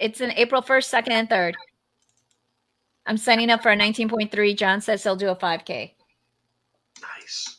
It's in April 1st, 2nd, and 3rd. I'm signing up for a 19.3. John says he'll do a 5K. Nice.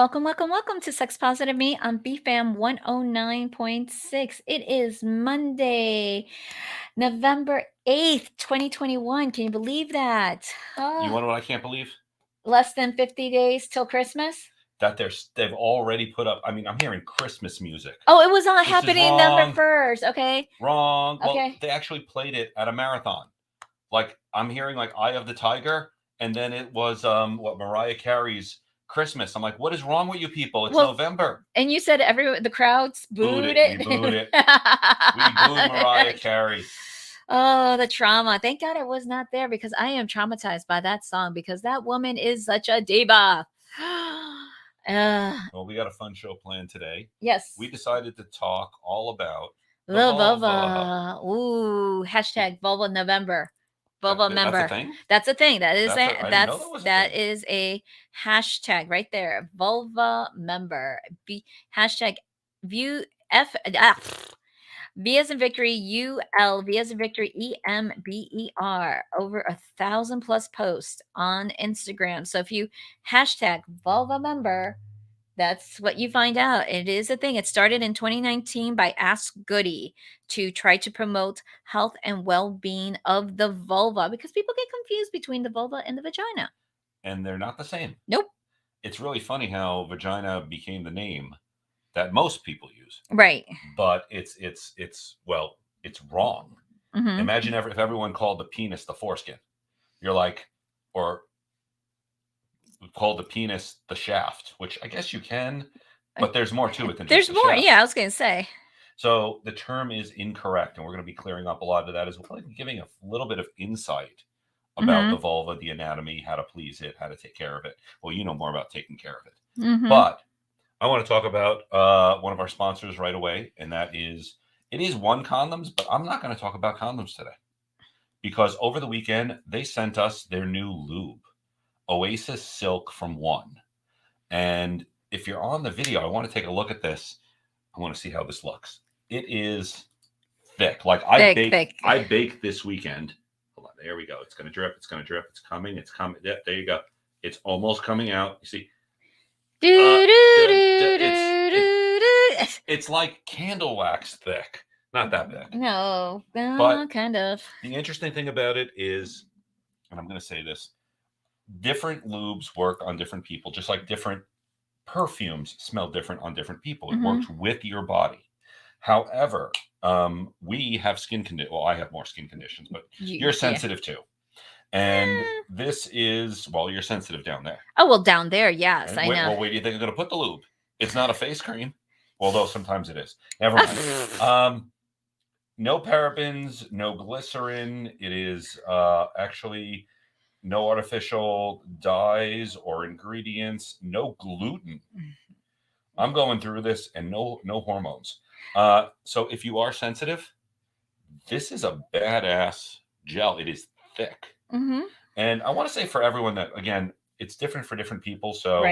Welcome to Sex Positive Me on BFAM 109.6. It is Monday, November 8th, 2021. Can you believe that? You want to know what I can't believe? Less than 50 days till Christmas? That they've already put up. I mean, I'm hearing Christmas music. Oh, it was on happening November 1st. Okay. Wrong. Okay. Well, they actually played it at a marathon. Like, I'm hearing like Eye of the Tiger, and then it was what Mariah Carey's Christmas. I'm like, what is wrong with you people? It's November. And you said the crowds booed it. We booed it. We booed Mariah Carey. Oh, the trauma. Thank God I was not there because I am traumatized by that song because that woman is such a diva. Well, we got a fun show planned today. Yes. We decided to talk all about the vulva. Ooh, hashtag Volva Member. Volva Member. That's a thing? That's a thing. That is that is a hashtag right there. Volva Member. Hashtag view F V as in victory, UL, V as in victory, EMBER. Over 1,000+ posts on Instagram. So if you hashtag Volva Member, that's what you find out. It is a thing. It started in 2019 by Ask Goody to try to promote health and well-being of the vulva because people get confused between the vulva and the vagina. And they're not the same. Nope. It's really funny how vagina became the name that most people use. Right. But it's wrong. Mm-hmm. Imagine if everyone called the penis the foreskin. You're like, or called the penis the shaft, which I guess you can, but there's more to it than there's just the more. shaft. Yeah, I was going to say. So the term is incorrect, and we're going to be clearing up a lot of that as well, giving a little bit of insight about the vulva, the anatomy, how to please it, how to take care of it. Well, you know more about taking care of it. Mm-hmm. But I want to talk about one of our sponsors right away, and that is, it is One Condoms, but I'm not going to talk about condoms today because over the weekend, they sent us their new lube, Oasis Silk from One. And if you're on the video, I want to take a look at this. I want to see how this looks. It is thick. Like I baked this weekend. Hold on, there we go. It's gonna drip. It's gonna drip. It's coming. It's coming. Yeah, there you go. It's almost coming out. You see? It's like candle wax thick. Not that big. No, but kind of. The interesting thing about it is, and I'm going to say this, different lubes work on different people, just like different perfumes smell different on different people. It works with your body. However, we have skin condition. Well, I have more skin conditions, but you're sensitive too. And this is, well, you're sensitive down there. Oh, well, down there, yes, I know. Well, where do you think I'm going to put the lube? It's not a face cream, although sometimes it is. Never mind. No parabens, no glycerin. It is actually no artificial dyes or ingredients, no gluten. I'm going through this and no hormones. So if you are sensitive, this is a badass gel. It is thick. Mm-hmm. And I want to say for everyone that, again, it's different for different people. So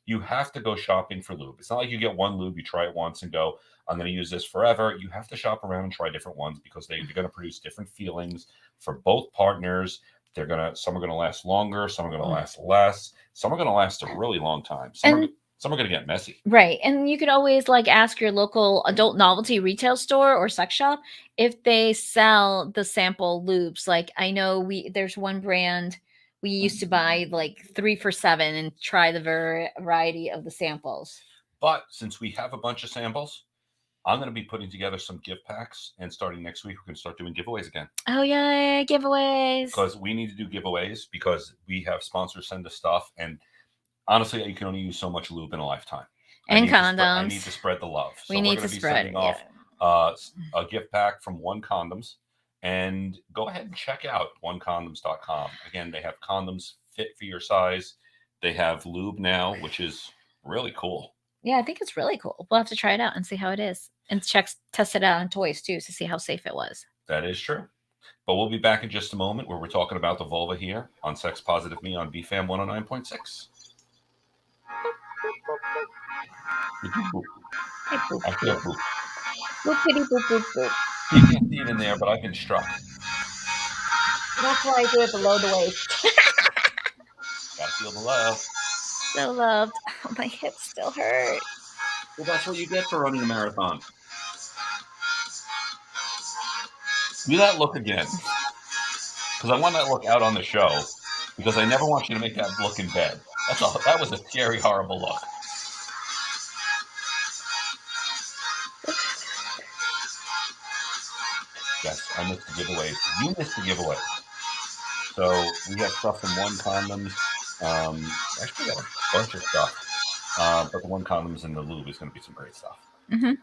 you have to go shopping for lube. It's not like you get one lube, you try it once and go, I'm going to use this forever. You have to shop around and try different ones because they're going to produce different feelings for both partners. Some are going to last longer. Some are going to last less. Some are going to last a really long time. Some are going to get messy. Right. And you could always ask your local adult novelty retail store or sex shop if they sell the sample lubes. Like I know there's one brand we used to buy 3 for $7 and try the variety of the samples. But since we have a bunch of samples, I'm going to be putting together some gift packs, and starting next week, we're going to start doing giveaways again. Oh, yeah, giveaways. Because we need to do giveaways because we have sponsors send us stuff, and honestly, you can only use so much lube in a lifetime. And condoms. I need to spread the love. So we're going to be sending off a gift pack from One Condoms. And go ahead and check out onecondoms.com. Again, they have condoms fit for your size. They have lube now, which is really cool. Yeah, I think it's really cool. We'll have to try it out and see how it is, and test it out on toys too to see how safe it was. That is true. But we'll be back in just a moment where we're talking about the vulva here on Sex Positive Me on BFAM 109.6. Did you boop? Hey, boop, I hear boop. boop. Boopity boop boop boop. You can't see it in there, but I've been struck. That's why I do it below the waist. Gotta feel the love. So loved. Oh, my hips still hurt. Well, that's what you get for running a marathon. Do that look again. Because I want that look out on the show. Because I never want you to make that look in bed. That's all. That was a scary, horrible look. Yes, I missed the giveaway. You missed the giveaway. So we have stuff from One Condoms. Actually, we got a bunch of stuff. But the One Condoms and the lube is going to be some great stuff. Mm-hmm.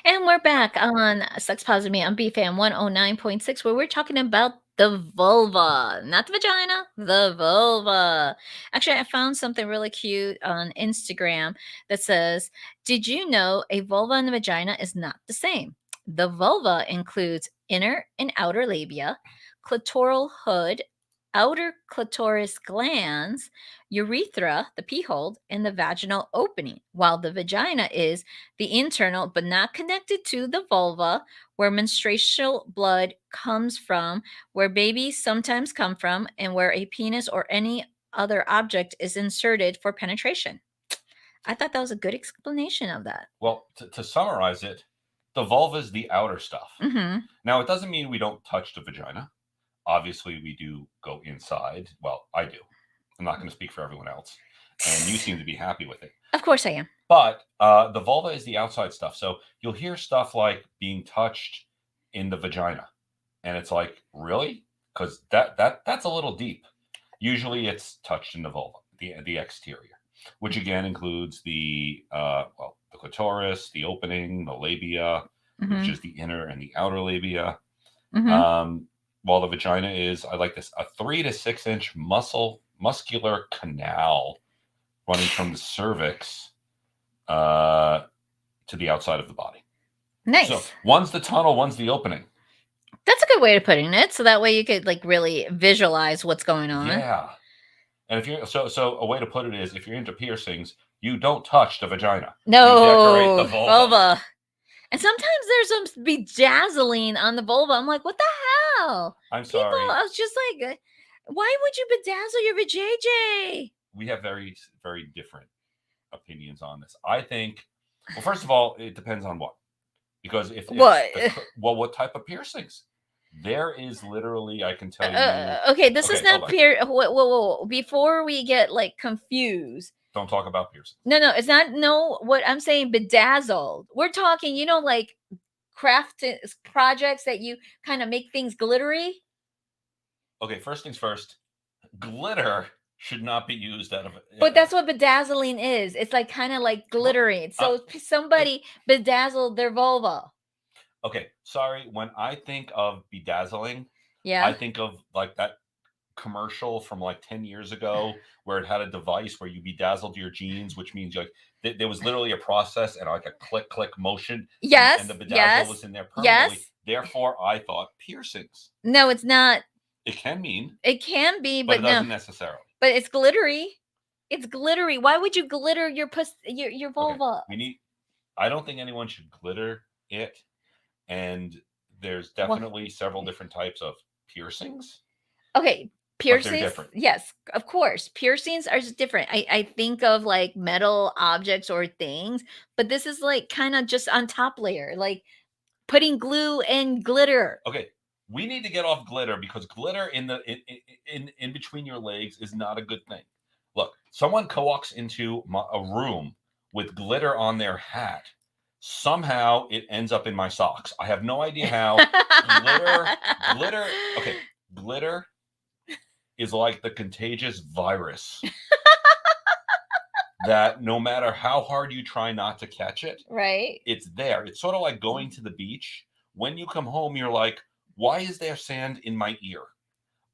And we're back on Sex Positive Me on BFAM 109.6, where we're talking about the vulva, not the vagina, the vulva. Actually, I found something really cute on Instagram that says, did you know a vulva and a vagina is not the same? The vulva includes inner and outer labia, clitoral hood, outer clitoris glands, urethra, the pee hole, and the vaginal opening, while the vagina is the internal but not connected to the vulva, where menstrual blood comes from, where babies sometimes come from, and where a penis or any other object is inserted for penetration. I thought that was a good explanation of that. Well, to summarize it, the vulva is the outer stuff. Mm-hmm. Now, it doesn't mean we don't touch the vagina. Obviously, we do go inside. Well, I do. I'm not going to speak for everyone else. And you seem to be happy with it. Of course I am. But the vulva is the outside stuff. So you'll hear stuff like being touched in the vagina. And it's like, really? Because that's a little deep. Usually it's touched in the vulva, the exterior, which again includes the clitoris, the opening, the labia, Mm-hmm. which is the inner and the outer labia. Mm-hmm. While the vagina is, I like this, a 3 to 6 inch muscular canal running from the cervix to the outside of the body. Nice. So one's the tunnel, one's the opening. That's a good way of putting it. So that way you could like really visualize what's going on. Yeah. And if you're so a way to put it is, if you're into piercings, you don't touch the vagina. No, you decorate the vulva. And sometimes there's some bedazzling on the vulva. I'm like, what the hell? I'm sorry. I was just like, why would you bedazzle your vajayjay? We have very, very different opinions on this. I think, well, first of all, it depends on what. Because if what? What type of piercings? There is literally, I can tell you. Okay, this is not whoa. Before we get like confused. Don't talk about piercings. No, it's not. No, what I'm saying, bedazzled. We're talking, like craft projects that you kind of make things glittery. Okay, first things first. Glitter should not be used out of it. But that's what bedazzling is. It's like kind of like glittering. So somebody bedazzled their vulva. Okay, sorry. When I think of bedazzling, yeah, I think of like that commercial from like 10 years ago where it had a device where you bedazzled your jeans, which means like there was literally a process and like a click motion. Yes. And the bedazzle was in there permanently. Yes. Therefore, I thought piercings. No, it's not. It can mean. It can be, but it doesn't necessarily. But it's glittery. It's glittery. Why would you glitter your vulva? Okay. I don't think anyone should glitter it. And there's definitely several different types of piercings. Okay, piercings. Yes, of course. Piercings are different. I think of like metal objects or things, but this is like kind of just on top layer, like putting glue and glitter. Okay, we need to get off glitter because glitter in between your legs is not a good thing. Look, someone walks into a room with glitter on their hat. Somehow it ends up in my socks. I have no idea how. Glitter. Okay, glitter is like the contagious virus that no matter how hard you try not to catch it, right? It's there. It's sort of like going to the beach. When you come home, you're like, why is there sand in my ear?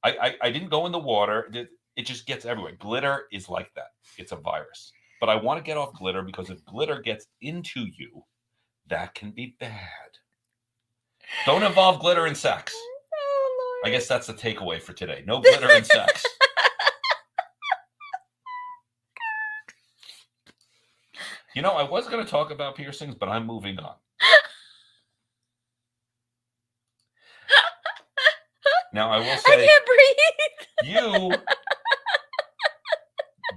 I didn't go in the water. it just gets everywhere. Glitter is like that. It's a virus. But I want to get off glitter because if glitter gets into you, that can be bad. Don't involve glitter in sex. Oh, I Lord. guess that's the takeaway for today. No glitter in sex. You know, I was going to talk about piercings, but I'm moving on. Now, I will I say, can't breathe. you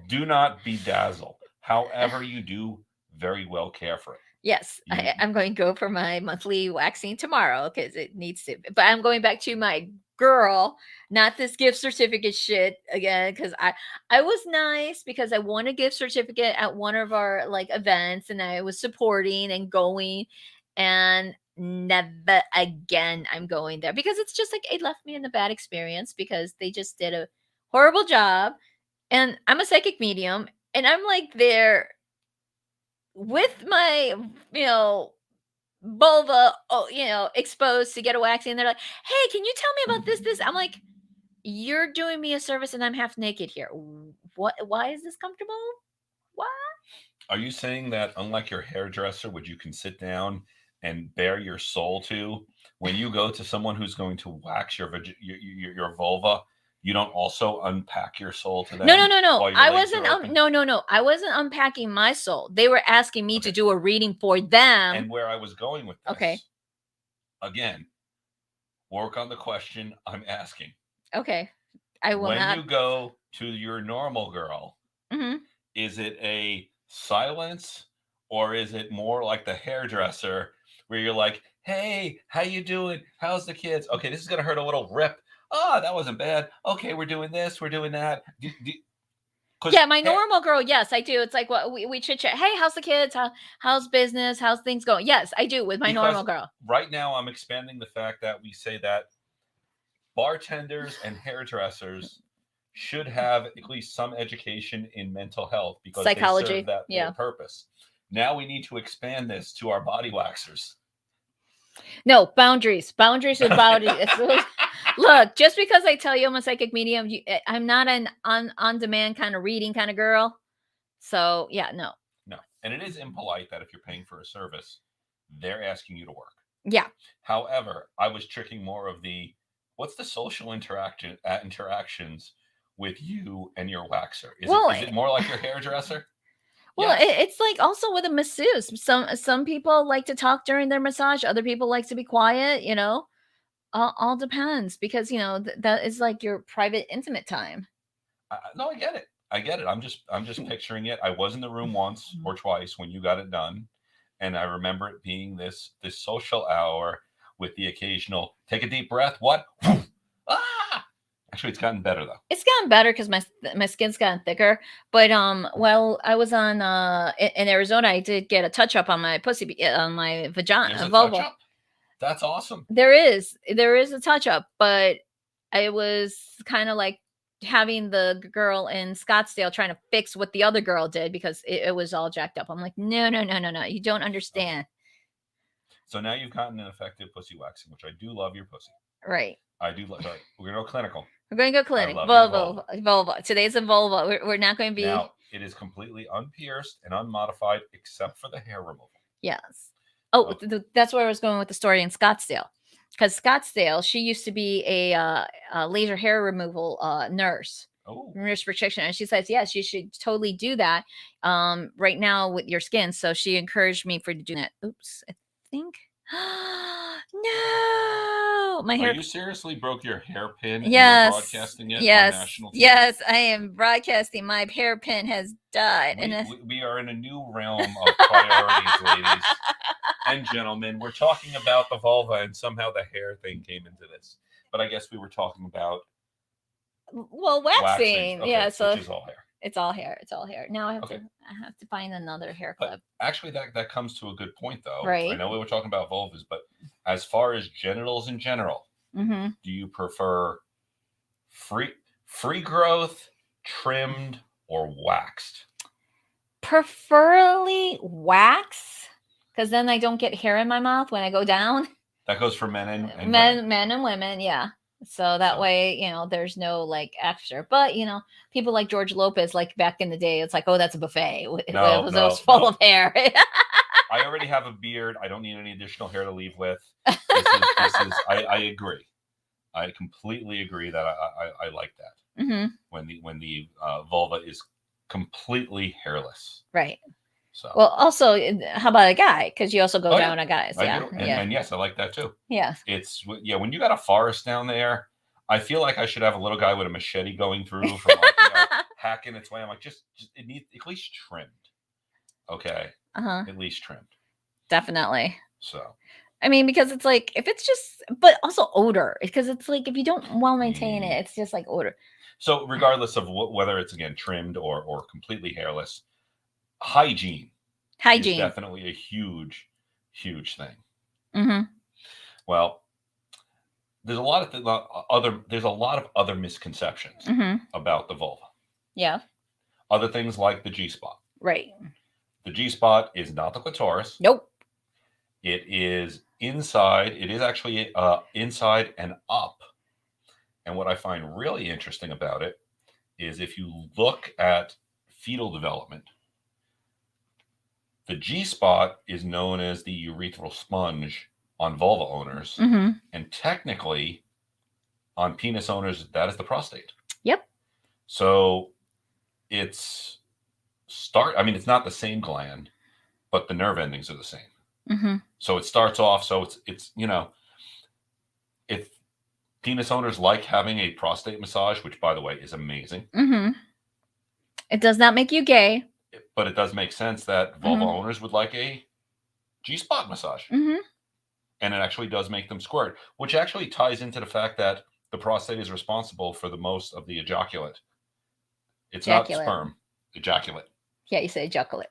do not bedazzle. However, you do very well care for it. Yes, You, I'm going to go for my monthly waxing tomorrow because it needs to. But I'm going back to my girl, not this gift certificate shit again. Because I was nice because I won a gift certificate at one of our like events, and I was supporting and going, and never again I'm going there because it's just like it left me in a bad experience because they just did a horrible job, and I'm a psychic medium, and I'm like there with my, you know, vulva, oh, you know, exposed to get a waxing. And they're like, hey, can you tell me about this? I'm like, you're doing me a service and I'm half naked here. What? Why is this comfortable? What? are you saying that, unlike your hairdresser, which you can sit down and bare your soul to, when you go to someone who's going to wax your vulva, you don't also unpack your soul to No, no, them no, no. while your I legs wasn't. are open? No, no, no. I wasn't unpacking my soul. They were asking me to Okay. do a reading for them. And where I was going with this, Okay. again, work on the question I'm asking. Okay. I will When not. you go to your normal girl, Mhm. is it a silence or is it more like the hairdresser where you're like, hey, how you doing? How's the kids? Okay, this is gonna hurt a little. Rip. Oh, that wasn't bad. Okay, we're doing this, we're doing that. Because Yeah, my normal girl, yes, I do. It's like what we chit chat. Hey, how's the kids? How's business? How's things going? Yes, I do with my because normal girl. right now I'm expanding the fact that we say that bartenders and hairdressers should have at least some education in mental health because they serve Psychology. that their Yeah. purpose. Now we need to expand this to our body waxers. No, boundaries. Boundaries with boundaries. Look, just because I tell you I'm a psychic medium, I'm not an on demand kind of reading kind of girl. So yeah, no. No. And it is impolite that if you're paying for a service, they're asking you to work. Yeah. However, I was tricking more of the what's the social interactions with you and your waxer? Well, Is it more like your hairdresser? well, Yes. it's like also with a masseuse. Some people like to talk during their massage. Other people like to be quiet. You know, all depends because you know that is like your private, intimate time. No, I get it. I get it. I'm just picturing it. I was in the room once or twice when you got it done, and I remember it being this social hour with the occasional take a deep breath. What? Ah! Actually, it's gotten better though. It's gotten better because my skin's gotten thicker. But while I was on in Arizona, I did get a touch up on my pussy on my vagina There's a touch vulva. up. That's awesome. There is a touch up, but I was kind of like having the girl in Scottsdale trying to fix what the other girl did because it was all jacked up. I'm like, no, no, no, no, no. You don't Okay. understand. So now you've gotten an effective pussy waxing, which I do love your pussy. Right. I do love. Right, we're gonna go clinical. We're going to go I clinic. love your Vulva. Vulva. Today's a vulva. We're not going to be. Now it is completely unpierced and unmodified except for the hair removal. Yes. Oh, Okay. that's where I was going with the story in Scottsdale. Because Scottsdale, she used to be a laser hair removal nurse, Oh, nurse practitioner, and she says yes, you should totally do that right now with your skin. So she encouraged me for doing that. Oops, I think. No, my are hair. you seriously broke your hairpin and you're Yes, broadcasting it on yes, national TV? yes. I am broadcasting. My hairpin has died, We are in a new realm of priorities, ladies and gentlemen. We're talking about the vulva, and somehow the hair thing came into this. But I guess we were talking about well, waxing. waxing. Okay, Yeah, so which is all hair. it's all hair. It's all hair. Now Okay. I have to find another hair But clip. actually, that comes to a good point, though. I Right. know we were talking about vulvas, but as far as genitals in general, Mm-hmm. do you prefer free growth, trimmed, or waxed? Preferably wax, because then I don't get hair in my mouth when I go down. That goes for men and women. Men and women. Yeah. So that So way, there's no like extra. But people like George Lopez, like back in the day, it's like, oh, that's a buffet. It no, was no, full no. of hair. I already have a beard. I don't need any additional hair to leave with. This is. I agree. I completely agree that I like that Hmm. when the vulva is completely hairless. Right. So, Well, also, how about a guy? Because you also go oh yeah, down on guys. I Yeah. do, and Yeah. and yes, I like that too. Yeah. It's yeah, when you got a forest down there, I feel like I should have a little guy with a machete going through from like hacking its way. I'm like, just it needs at least trimmed. Okay, Uh-huh. at least trimmed. Definitely. So, I mean, because it's like, if it's just, but also odor, because it's like, if you don't well maintain mm. it, it's just like odor. So regardless of whether it's again trimmed or completely hairless, hygiene is Hygiene. definitely a huge thing. Mm-hmm. Well, there's a lot of other misconceptions Mm-hmm. about the vulva. Yeah. Other things like the G spot. Right. The G spot is not the clitoris. Nope. It is inside. It is actually inside and up. And what I find really interesting about it is if you look at fetal development, the G spot is known as the urethral sponge on vulva owners, Mm-hmm. and technically on penis owners, that is the prostate. Yep. So it's I mean, it's not the same gland, but the nerve endings are the same. Mm-hmm. So it starts off. So it's if penis owners like having a prostate massage, which by the way is amazing, Mm-hmm. It does not make you gay. but it does make sense that vulva Mm-hmm. owners would like a G spot massage. Mm-hmm. And it actually does make them squirt, which actually ties into the fact that the prostate is responsible for the most of the ejaculate. It's not Ejaculate. sperm, ejaculate. Yeah, you say ejaculate.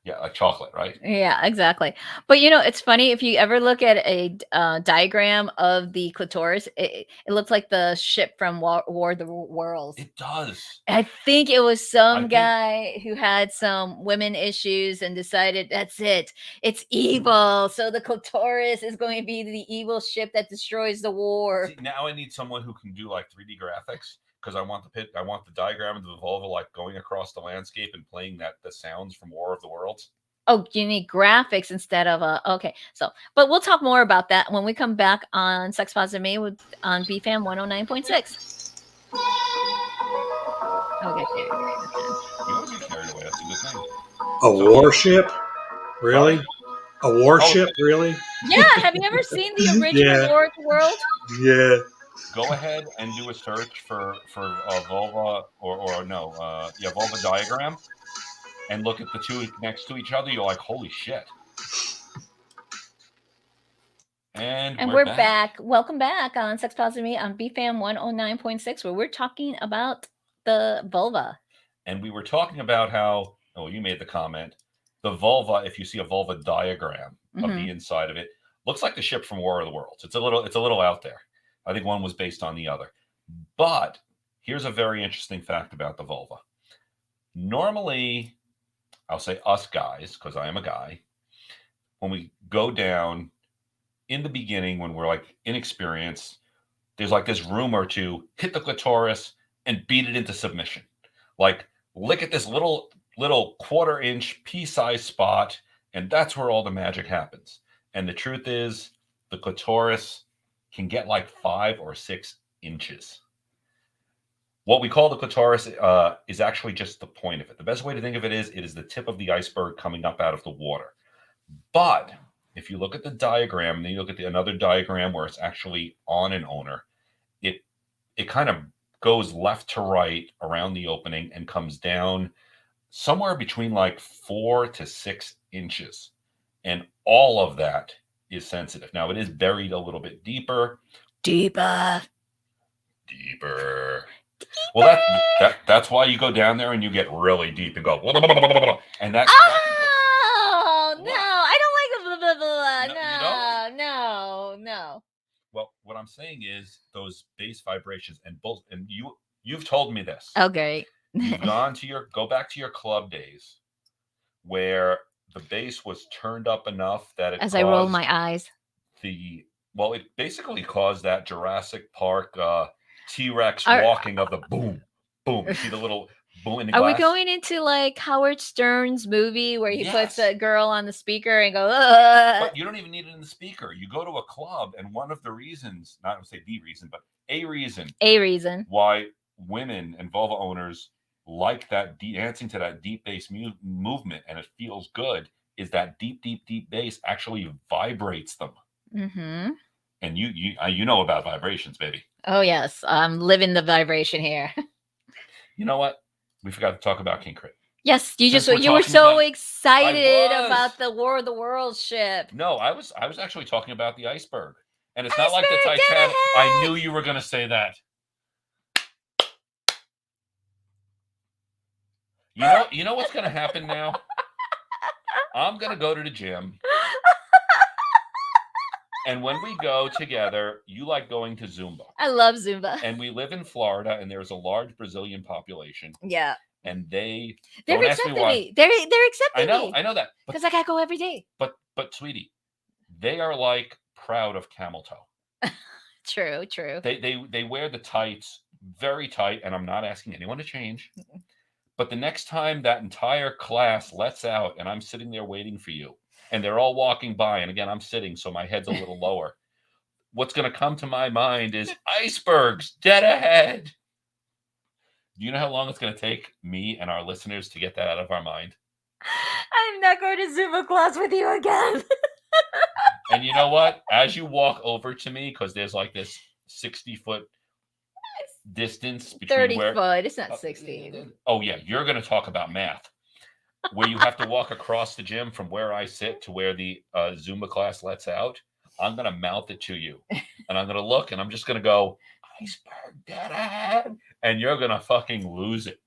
Yeah, like chocolate, right? Yeah, exactly. But it's funny, if you ever look at a diagram of the clitoris, it looks like the ship from War of the Worlds. It does. I think it was I some think guy who had some women issues and decided, that's it. It's evil. So the clitoris is going to be the evil ship that destroys the war. see, now I need someone who can do like 3D graphics because I want the diagram of the vulva like going across the landscape and playing the sounds from War of the Worlds. Oh, you need graphics instead of okay. So, but we'll talk more about that when we come back on Sex Positive Me on BFAM 109.6. Oh, get carried away this time. You always get carried away. That's a good thing. A So warship? Really? sorry. A warship? Really? Yeah, have you ever seen the original Yeah. War of the World? Yeah. Go ahead and do a search for vulva or no vulva diagram and look at the two next to each other. You're like, holy shit. And we're back. Welcome back on Sex Positive Me on BFAM 109.6, where we're talking about the vulva. And we were talking about how, you made the comment, the vulva, if you see a vulva diagram of the inside of it, looks like the ship from War of the Worlds. It's a little out there. I think one was based on the other. But here's a very interesting fact about the vulva. Normally, I'll say us guys, because I am a guy, when we go down in the beginning, when we're like inexperienced, there's like this rumor to hit the clitoris and beat it into submission. Like, lick at this little 1/4-inch pea-sized spot, and that's where all the magic happens. And the truth is, the clitoris can get like 5 or 6 inches. What we call the clitoris is actually just the point of it. The best way to think of it is the tip of the iceberg coming up out of the water. But if you look at the diagram, and then you look at another diagram where it's actually on an owner, it kind of goes left to right around the opening and comes down somewhere between like 4 to 6 inches. And all of that is sensitive. Now, it is buried a little bit deeper. Deeper. Well, that's why you go down there and you get really deep and go, and that. Oh, no. I don't like blah, blah, blah. No, you don't? No. Well, what I'm saying is those bass vibrations and you've told me this. Okay. You've go back to your club days where the bass was turned up enough that it as I roll my eyes. The Well, it basically caused that Jurassic Park T-Rex Are- walking of the boom, boom. You see the little boom in the Are we glass? going into like Howard Stern's movie where he puts Yes. the girl on the speaker and go, But you don't even need it in the speaker. You go to a club, and one of the reasons, not to say the reason, but a reason why women and vulva owners like that dancing to that deep bass movement, and it feels good, is that deep bass actually vibrates them. Mm-hmm. And you know about vibrations, baby. Oh yes, I'm living the vibration here. You know what? We forgot to talk about King Crit. Yes, you Since were talking so about- excited I was. about the War of the Worlds ship. No, I was actually talking about the iceberg. And it's not like the Iceberg, dead Titanic. I ahead! knew you were going to say that. You know what's going to happen now? I'm going to go to the gym. And when we go together, you like going to Zumba. I love Zumba. And we live in Florida, and there's a large Brazilian population. Yeah. And they're accepting me. They're accepting me. I know that. Because I gotta go every day. But sweetie, they are like proud of camel toe. True. They wear the tights very tight, and I'm not asking anyone to change. But the next time that entire class lets out and I'm sitting there waiting for you, and they're all walking by, and again, I'm sitting, so my head's a little lower. What's going to come to my mind is icebergs dead ahead. Do you know how long it's going to take me and our listeners to get that out of our mind? I'm not going to Zumba class with you again. And you know what? As you walk over to me, because there's like this 60-foot distance between 30 foot. It's not 60. Oh, yeah. You're going to talk about math. Where you have to walk across the gym from where I sit to where the Zumba class lets out. I'm going to mouth it to you. And I'm going to look, and I'm just going to go, iceberg dead ahead. And you're going to fucking lose it.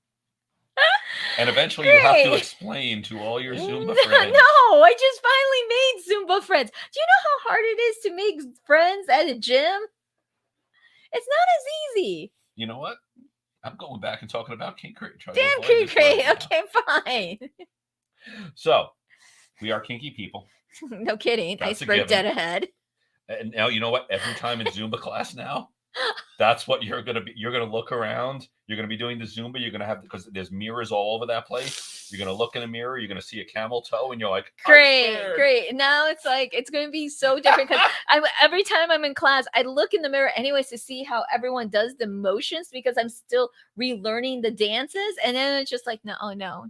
And eventually you have to explain to all your Zumba friends. No, I just finally made Zumba friends. Do you know how hard it is to make friends at a gym? It's not as easy. You know what? I'm going back and talking about King Crate. Damn King Crate. Okay, fine. So, we are kinky people. No kidding. That's iceberg dead ahead. And now, you know what? Every time in Zumba class now, that's what you're going to be. You're going to look around. You're going to be doing the Zumba. You're going to have, because there's mirrors all over that place. You're going to look in a mirror. You're going to see a camel toe, and you're like, great. Now it's like, it's going to be so different, because every time I'm in class, I look in the mirror anyways to see how everyone does the motions, because I'm still relearning the dances. And then it's just like, no,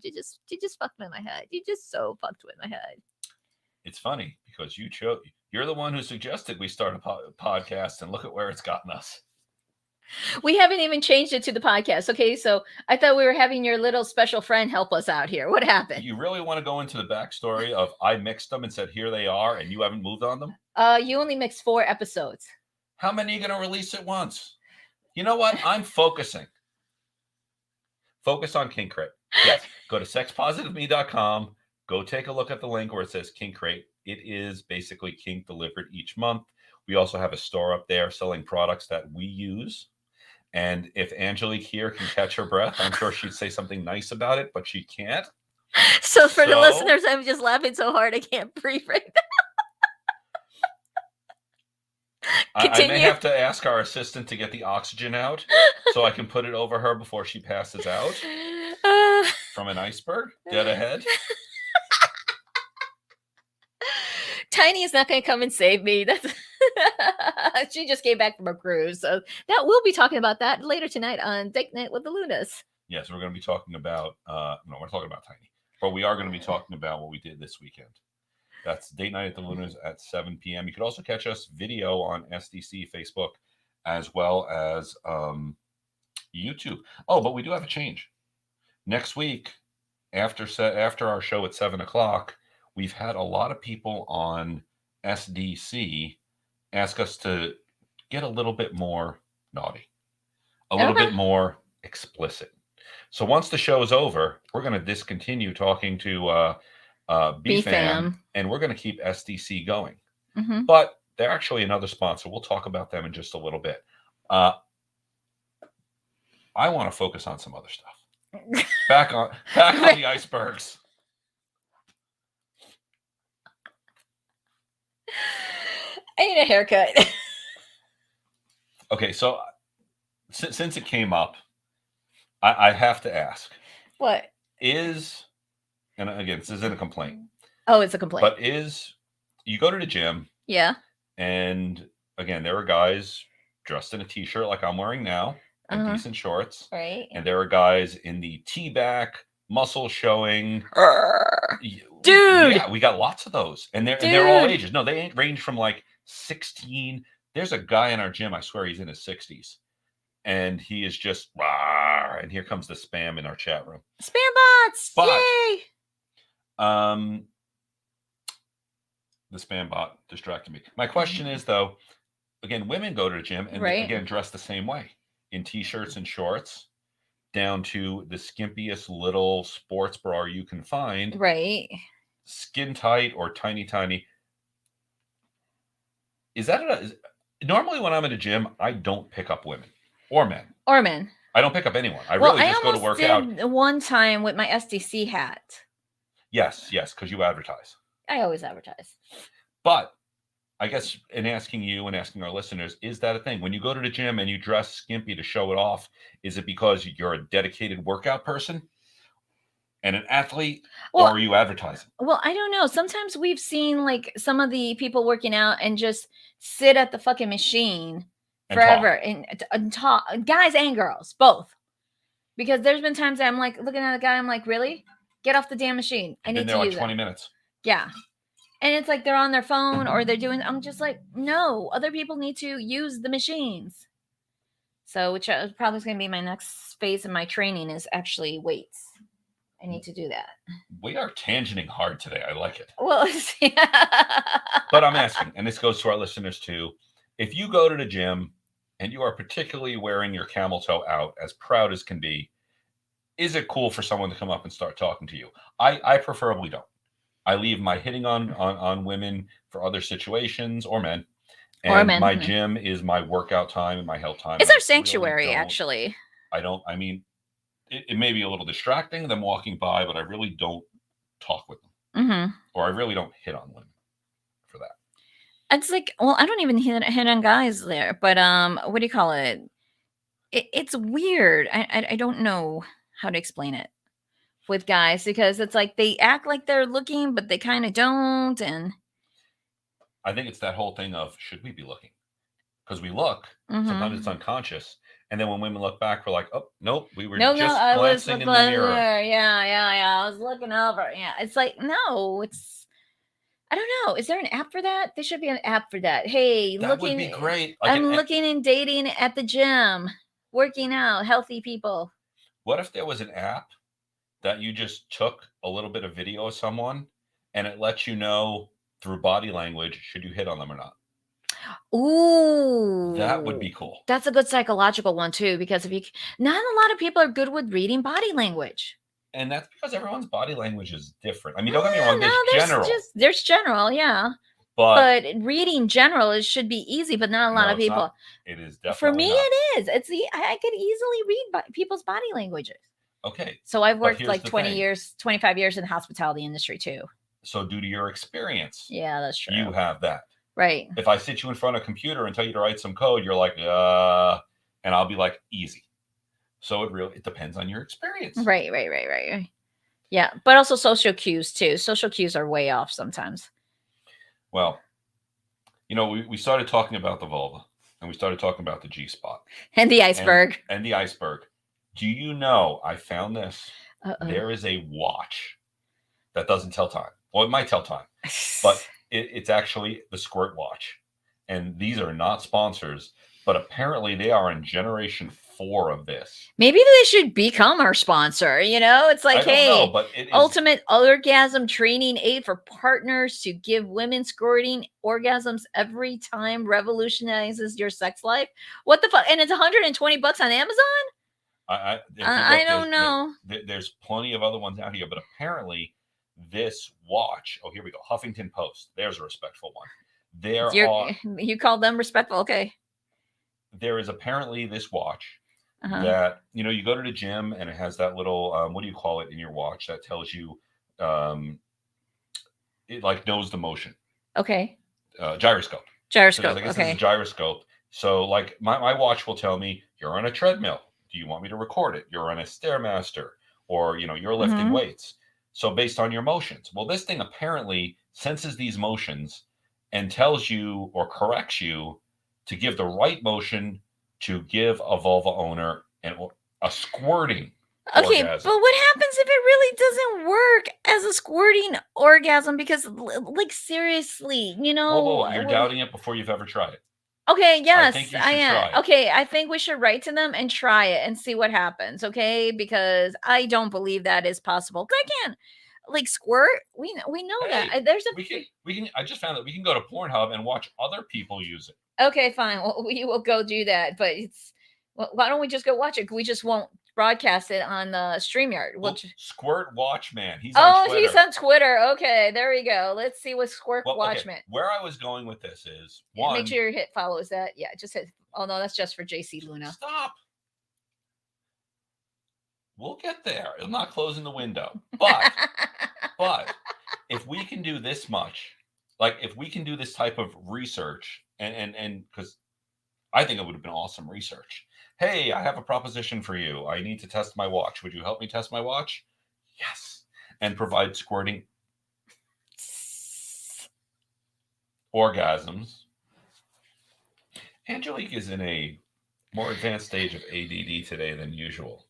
you just fucked with my head. You just so fucked with my head. It's funny because you're the one who suggested we start a podcast, and look at where it's gotten us. We haven't even changed it to the podcast. Okay, so I thought we were having your little special friend help us out here. What happened? You really want to go into the backstory of I mixed them and said, here they are, and you haven't moved on them? You only mixed 4 episodes. How many are you going to release at once? You know what? I'm focusing. Focus on King Crate. Yes, go to sexpositiveme.com. Go take a look at the link where it says King Crate. It is basically kink delivered each month. We also have a store up there selling products that we use. And if Angelique here can catch her breath, I'm sure she'd say something nice about it, but she can't. So for the listeners, I'm just laughing so hard I can't breathe right now. I may have to ask our assistant to get the oxygen out so I can put it over her before she passes out from an iceberg dead ahead. Tiny is not going to come and save me. That's she just came back from a cruise, so that we'll be talking about that later tonight on Date Night with the Lunas. Yes, we're going to be talking about. No, we're talking about Tiny, but we are going to be talking about what we did this weekend. That's Date Night at the Lunas at 7 p.m. You could also catch us video on SDC, Facebook, as well as YouTube. Oh, but we do have a change. Next week, after our show at 7 o'clock, we've had a lot of people on SDC ask us to get a little bit more naughty, a little bit more explicit. So once the show is over, we're going to discontinue talking to BFAM, and we're going to keep SDC going. Mm-hmm. But they're actually another sponsor. We'll talk about them in just a little bit. I want to focus on some other stuff. Back on the icebergs. I need a haircut. Okay, so since it came up, I have to ask: What? and again, this isn't a complaint, Oh, it's a complaint. but you go to the gym, Yeah. and again, there are guys dressed in a t-shirt like I'm wearing now and Uh-huh. decent shorts, Right. and there are guys in the T-back, muscle showing. Dude. Yeah, we got lots of those, and they're all Dude. ages. No, they range from like 16. There's a guy in our gym. I swear he's in his 60s, and he is just and here comes the spam in our chat room. Spam bots. But Yay. the spam bot distracted me. My question is though, again, women go to the gym and they, again, dress the same way in t-shirts and shorts, down to the skimpiest little sports bra you can find. Right. Skin tight or tiny. Is that normally when I'm at a gym, I don't pick up women or men. I don't pick up anyone. I really just go to work out. One time with my SDC hat. Yes, because you advertise. I always advertise. But I guess in asking you and asking our listeners, is that a thing? When you go to the gym and you dress skimpy to show it off, is it because you're a dedicated workout person and an athlete, or are you advertising? Well, I don't know. Sometimes we've seen like some of the people working out and just sit at the fucking machine forever and talk, guys and girls, both. Because there's been times that I'm like looking at a guy, I'm like, really? Get off the damn machine. I need to use 20 minutes. Yeah. And it's like they're on their phone or they're doing, I'm just like, no, other people need to use the machines. So, which probably is going to be my next phase in my training is actually weights. I need to do that. We are tangenting hard today. I like it. Well, but I'm asking, and this goes to our listeners too. If you go to the gym and you are particularly wearing your camel toe out, as proud as can be, is it cool for someone to come up and start talking to you? I preferably don't. I leave my hitting on women for other situations, or men. And my gym is my workout time and my health time. It's our sanctuary, actually. I mean, it may be a little distracting them walking by, but I really don't talk with them. Mm-hmm. Or I really don't hit on women for that. It's like, well, I don't even hit on guys there, but what do you call it? It's weird. I don't know how to explain it with guys, because it's like they act like they're looking, but they kind of don't. And I think it's that whole thing of, should we be looking? Because we look, sometimes it's unconscious. And then when women look back, we're like, oh, nope, we were just glancing in the mirror. Yeah. I was looking over. Yeah. It's like, no, I don't know. Is there an app for that? There should be an app for that. Hey, that would be great. I'm looking and dating at the gym, working out, healthy people. What if there was an app that you just took a little bit of video of someone and it lets you know through body language, should you hit on them or not? Ooh, that would be cool. That's a good psychological one too, because not a lot of people are good with reading body language. And that's because everyone's body language is different. I mean, don't get me wrong, there's general, yeah. But reading general, it should be easy, but not a lot of people. It is definitely for me, it is. I could easily read people's body languages. Okay. So I've worked like 20 years, 25 years in the hospitality industry too. So due to your experience, yeah, that's true. You have that. Right. If I sit you in front of a computer and tell you to write some code, you're like, and I'll be like, easy. So it depends on your experience. Right. Yeah. But also social cues too. Social cues are way off sometimes. Well, we started talking about the vulva and we started talking about the G-spot. And the iceberg. And the iceberg. Do you know, I found this. There is a watch that doesn't tell time. Well, it might tell time, but it's actually the Squirt Watch. And these are not sponsors, but apparently they are in generation 4 of this. Maybe they should become our sponsor. It's like, hey, ultimate orgasm training aid for partners to give women squirting orgasms every time, revolutionizes your sex life. What the fuck? And it's $120 on Amazon? I don't know. There's plenty of other ones out here, but apparently this watch, here we go, Huffington Post. There's a respectful one. You call them respectful, okay. There is apparently this watch that, you go to the gym and it has that little, what do you call it in your watch that tells you, it like knows the motion. Okay. Gyroscope. Gyroscope. I guess Okay. it's a gyroscope. So like my watch will tell me you're on a treadmill. Do you want me to record it? You're on a Stairmaster, or you're lifting Mhm. weights. So based on your motions. Well, this thing apparently senses these motions and tells you or corrects you to give the right motion to give a vulva owner a squirting Okay, orgasm. but what happens if it really doesn't work as a squirting orgasm? Because, like, seriously, Whoa, you're doubting it before you've ever tried it. Okay, I think yes, you I should am. try it. Okay, I think we should write to them and try it and see what happens. Okay, because I don't believe that is possible. 'Cause I can't, like, squirt. We know that. Hey, There's a we can. I just found that we can go to Pornhub and watch other people use it. Okay, fine. Well, we will go do that. But why don't we just go watch it? We just won't broadcast it on StreamYard. Well, Squirt Watch Man. He's on Oh, Twitter. he's on Twitter. Okay, there we go. Let's see what Squirt Watch Man. Where I was going with this is Make sure your hit follows that. Yeah, just hit. Oh no, that's just for JC Luna. Stop. We'll get there. I'm not closing the window. But if we can do this much, like if we can do this type of research, and because I think it would have been awesome research. Hey, I have a proposition for you. I need to test my watch. Would you help me test my watch? Yes. And provide squirting orgasms. Angelique is in a more advanced stage of ADD today than usual.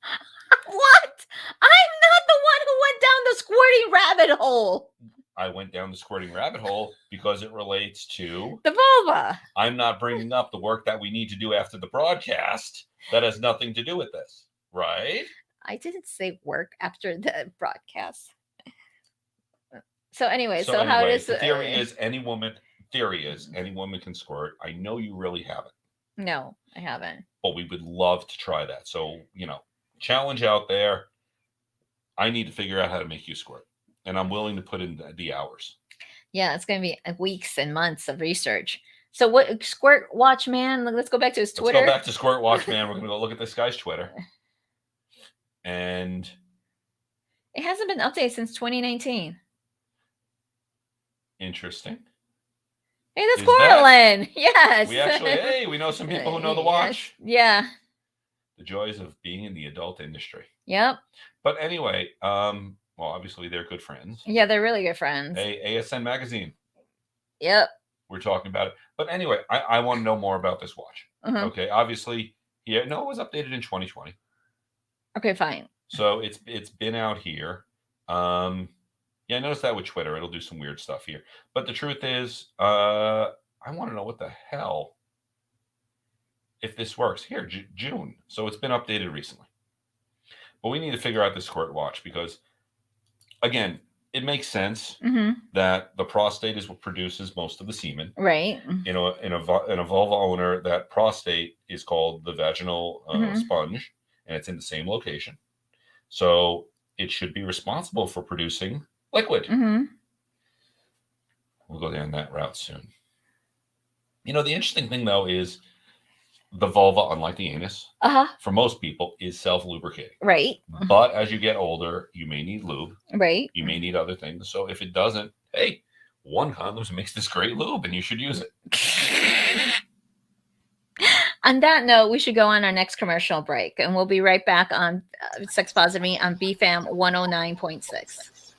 What? I'm not the one who went down the squirting rabbit hole. I went down the squirting rabbit hole because it relates to the vulva. I'm not bringing up the work that we need to do after the broadcast. That has nothing to do with this, right? I didn't say work after the broadcast. So anyway, how does the theory is any woman can squirt. I know you really haven't. No, I haven't. But we would love to try that. So, challenge out there. I need to figure out how to make you squirt. And I'm willing to put in the hours. Yeah, it's going to be weeks and months of research. So what, Squirt Watch Man? Let's go back to his Twitter. Let's go back to Squirt Watch Man. We're going to go look at this guy's Twitter. And it hasn't been updated since 2019. Interesting. Hey, that's Corlin. Yes. We know some people who know the watch. Yes. Yeah. The joys of being in the adult industry. Yep. But anyway, well, obviously they're good friends. Yeah, they're really good friends. ASN Magazine. Yep. We're talking about it. But anyway, I want to know more about this watch. Uh-huh. Okay, obviously, it was updated in 2020. Okay, fine. So it's been out here. I noticed that with Twitter. It'll do some weird stuff here. But the truth is, I want to know what the hell if this works. Here, June. So it's been updated recently. But we need to figure out this Squirt Watch because, again, it makes sense that the prostate is what produces most of the semen. Right. In a vulva owner, that prostate is called the vaginal sponge, and it's in the same location. So it should be responsible for producing liquid. We'll go down that route soon. The interesting thing, though, is the vulva, unlike the anus, for most people, is self-lubricating. Right. But as you get older, you may need lube. Right. You may need other things. So if it doesn't, hey, one condom makes this great lube, and you should use it. On that note, we should go on our next commercial break, and we'll be right back on Sex Positive Me on BFAM 109.6.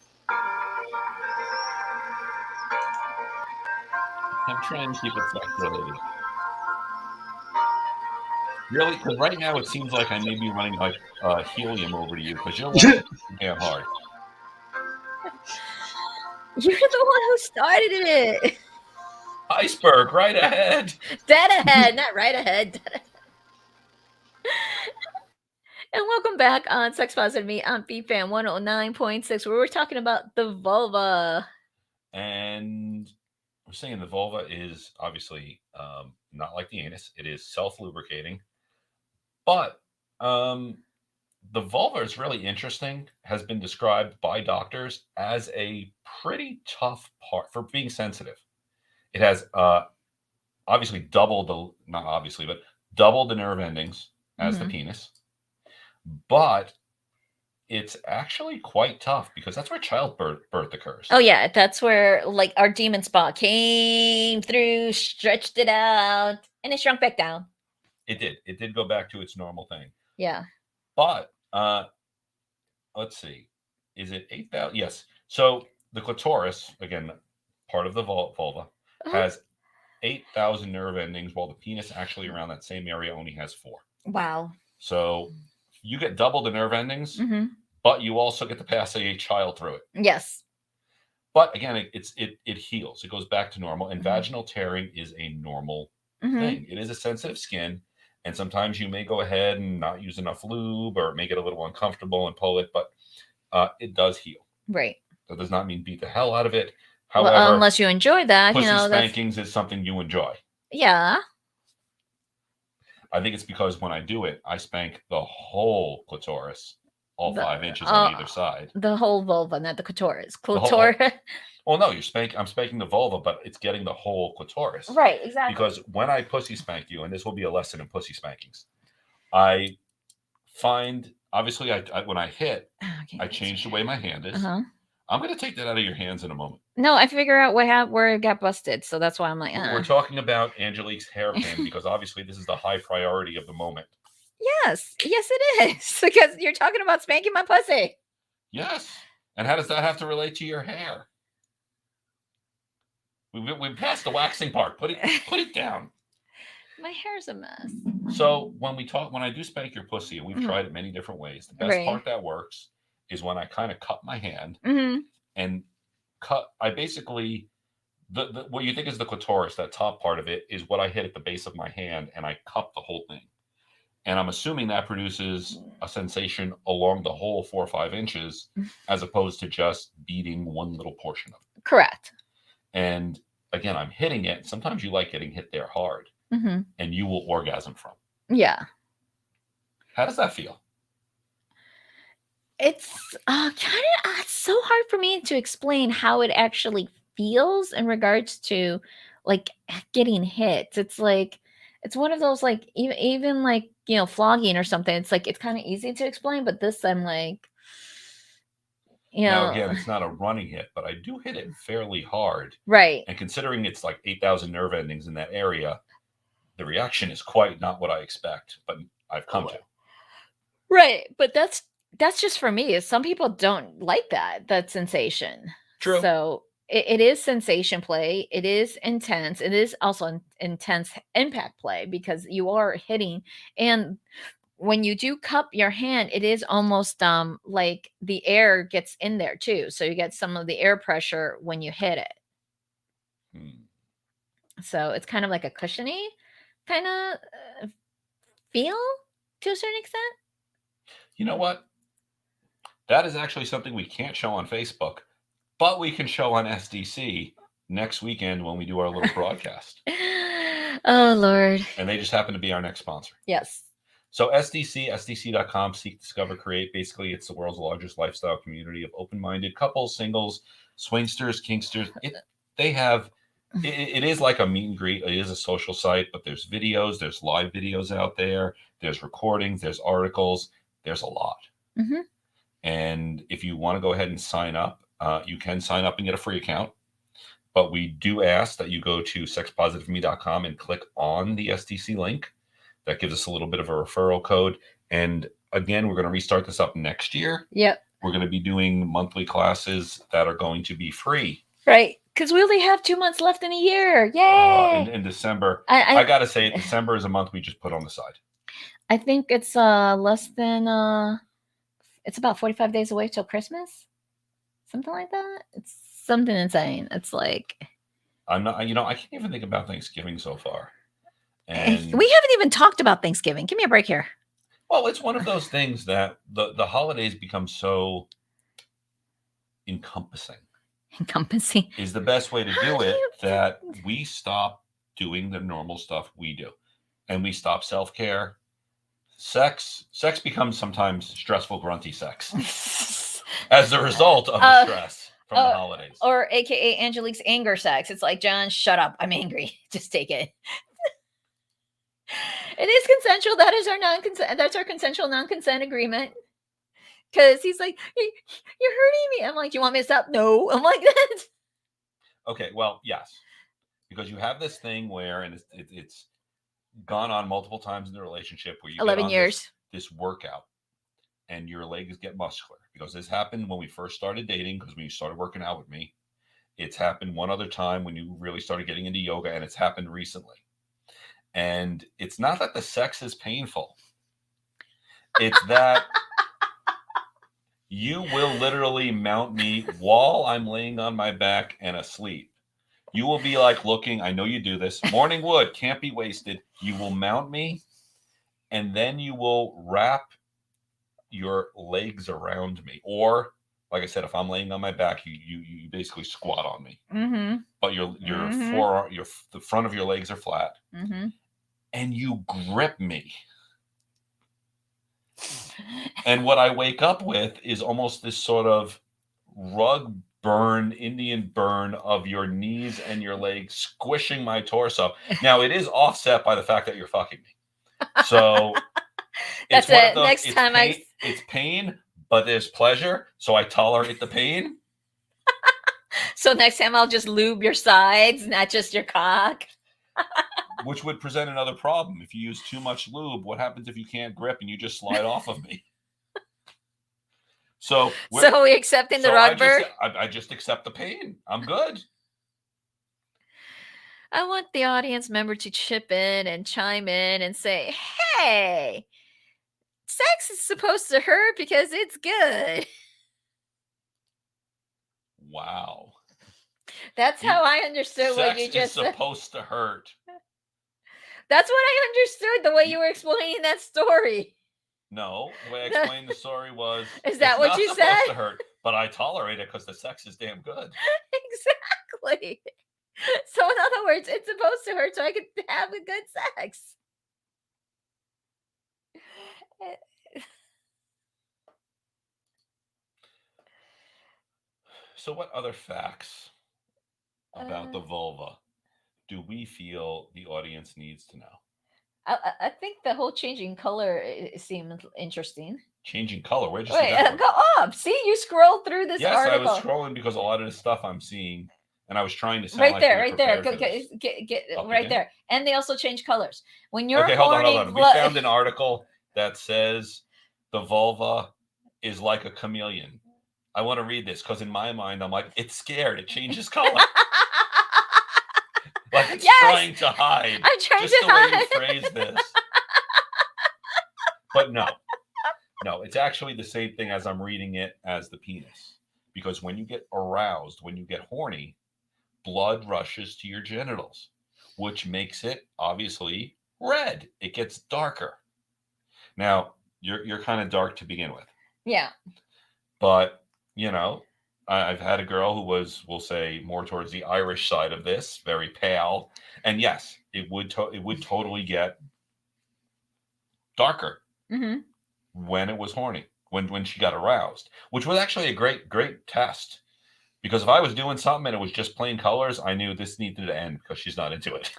I'm trying to keep it sex related. Really? Because right now it seems like I may be running like helium over to you because you're laughing damn hard. You're the one who started it. Iceberg, right ahead. Dead ahead, not right ahead. And welcome back on Sex Positive Me on BFAM 109.6, where we're talking about the vulva. And we're saying the vulva is obviously not like the anus. It is self-lubricating. But the vulva is really interesting, has been described by doctors as a pretty tough part for being sensitive. It has obviously double the nerve endings as the penis. But it's actually quite tough because that's where childbirth occurs. Oh yeah, that's where like our demon spot came through, stretched it out, and it shrunk back down. It did. It did go back to its normal thing. Yeah. But let's see. Is it 8,000? Yes. So the clitoris, again, part of the vulva, has 8,000 nerve endings, while the penis actually around that same area only has 4. Wow. So you get double the nerve endings, Mm-hmm. but you also get to pass a child through it. Yes. But again, it heals. It goes back to normal. And Mhm. vaginal tearing is a normal Mhm. thing. It is a sensitive skin. And sometimes you may go ahead and not use enough lube or make it a little uncomfortable and pull it, but it does heal. Right. That does not mean beat the hell out of it. Well, However, unless you enjoy that, pussy you know, that's spankings is something you enjoy. yeah. I think it's because when I do it, I spank the whole clitoris, all 5 inches on either side. The whole vulva, not the clitoris. whole- Clitoris. Well, no, I'm spanking the vulva, but it's getting the whole clitoris. Right, exactly. Because when I pussy spank you, and this will be a lesson in pussy spankings, I find, obviously, I when I hit, Okay, I change the way my hand is. Uh-huh. I'm going to take that out of your hands in a moment. No, I figure out where it got busted, so that's why I'm like, We're talking about Angelique's hairpin because obviously this is the high priority of the moment. Yes, it is. Because you're talking about spanking my pussy. Yes. And how does that have to relate to your hair? We passed the waxing part. Put it down. My hair's a mess. So when I do spank your pussy, and we've tried it many different ways, the best part that works is when I kind of cut my hand and cut. I basically the what you think is the clitoris, that top part of it, is what I hit at the base of my hand, and I cup the whole thing. And I'm assuming that produces a sensation along the whole 4 or 5 inches, as opposed to just beating one little portion of it. Correct. And again, I'm hitting it. Sometimes you like getting hit there hard, and you will orgasm from. Yeah. How does that feel? It's kind of it's so hard for me to explain how it actually feels in regards to like getting hit. It's like it's one of those like even like flogging or something. It's like it's kind of easy to explain, but this I'm like Now again, it's not a running hit, but I do hit it fairly hard. Right. And considering it's like 8,000 nerve endings in that area, the reaction is quite not what I expect, but I've come to. Right, but that's just for me. Some people don't like that sensation. True. So it is sensation play. It is intense. It is also intense impact play because you are hitting. And when you do cup your hand, it is almost like the air gets in there too. So you get some of the air pressure when you hit it. So it's kind of like a cushiony kind of feel to a certain extent. You know what? That is actually something we can't show on Facebook, but we can show on SDC next weekend when we do our little broadcast. Oh, Lord. And they just happen to be our next sponsor. Yes. So SDC, SDC.com, Seek, Discover, Create. Basically, it's the world's largest lifestyle community of open-minded couples, singles, swingsters, kinksters. It is like a meet and greet. It is a social site, but there's videos, there's live videos out there, there's recordings, there's articles, there's a lot. And if you want to go ahead and sign up, you can sign up and get a free account. But we do ask that you go to sexpositiveme.com and click on the SDC link. That gives us a little bit of a referral code. And again, we're going to restart this up next year. Yep. We're going to be doing monthly classes that are going to be free. Right. Because we only have 2 months left in a year. Yay! In December. I got to say, December is a month we just put on the side. I think it's less than, it's about 45 days away till Christmas. Something like that. It's something insane. It's like. I'm not, I can't even think about Thanksgiving so far. And we haven't even talked about Thanksgiving. Give me a break here. Well, it's one of those things that the holidays become so encompassing. Encompassing is the best way to do it, that we stop doing the normal stuff we do. And we stop self-care. Sex becomes sometimes stressful, grunty sex as a result of the stress from the holidays. Or AKA Angelique's anger sex. It's like, John, shut up. I'm angry. Just take it. It is consensual. That is our non-consent. That's our consensual non-consent agreement. Because he's like, you're hurting me. I'm like, do you want me to stop? No. I'm like, Okay, well, yes, because you have this thing where, and it's gone on multiple times in the relationship where you get 11 on years. this workout and your legs get muscular. Because this happened when we first started dating, because when you started working out with me. It's happened one other time when you really started getting into yoga, and it's happened recently. And it's not that the sex is painful. It's that you will literally mount me while I'm laying on my back and asleep. You will be like looking, I know you do this. Morning wood can't be wasted. You will mount me, and then you will wrap your legs around me. Or, like I said, if I'm laying on my back, you basically squat on me. Mm-hmm. But your forearm, the front of your legs are flat, Mm-hmm. and you grip me. And what I wake up with is almost this sort of rug burn, Indian burn of your knees and your legs squishing my torso. Now, it is offset by the fact that you're fucking me. So it's That's one it. of those, Next it's time pain, it's pain, but there's pleasure. So I tolerate the pain. So next time I'll just lube your sides, not just your cock. Which would present another problem. If you use too much lube, what happens if you can't grip and you just slide off of me? So we accepting the rug burn? I just accept the pain. I'm good. I want the audience member to chip in and chime in and say, hey, sex is supposed to hurt because it's good. Wow. That's how I understood what you just said. Sex is supposed to hurt. That's what I understood the way you were explaining that story. No, the way I explained the story was, is that what you said? It's not supposed to hurt, but I tolerate it because the sex is damn good. Exactly. So in other words, it's supposed to hurt so I can have a good sex. So what other facts about the vulva do we feel the audience needs to know? I think the whole changing color seemed interesting. Changing color? Where'd you see that? Go up. See, you scroll through this article. Yes, I was scrolling because a lot of the stuff I'm seeing, and I was trying to sound right like there, right there. Get right there. And they also change colors. When you're okay, hold on. We found an article that says the vulva is like a chameleon. I want to read this because in my mind, I'm like, it's scared. It changes color. Like it's trying to hide. I'm trying just to the hide. way you phrase this. But no, it's actually the same thing as I'm reading it as the penis. Because when you get aroused, when you get horny, blood rushes to your genitals, which makes it obviously red. It gets darker. Now, you're kind of dark to begin with. Yeah. But, I've had a girl who was, we'll say, more towards the Irish side of this, very pale. And yes, it would totally get darker when it was horny, when she got aroused, which was actually a great test. Because if I was doing something and it was just plain colors, I knew this needed to end because she's not into it.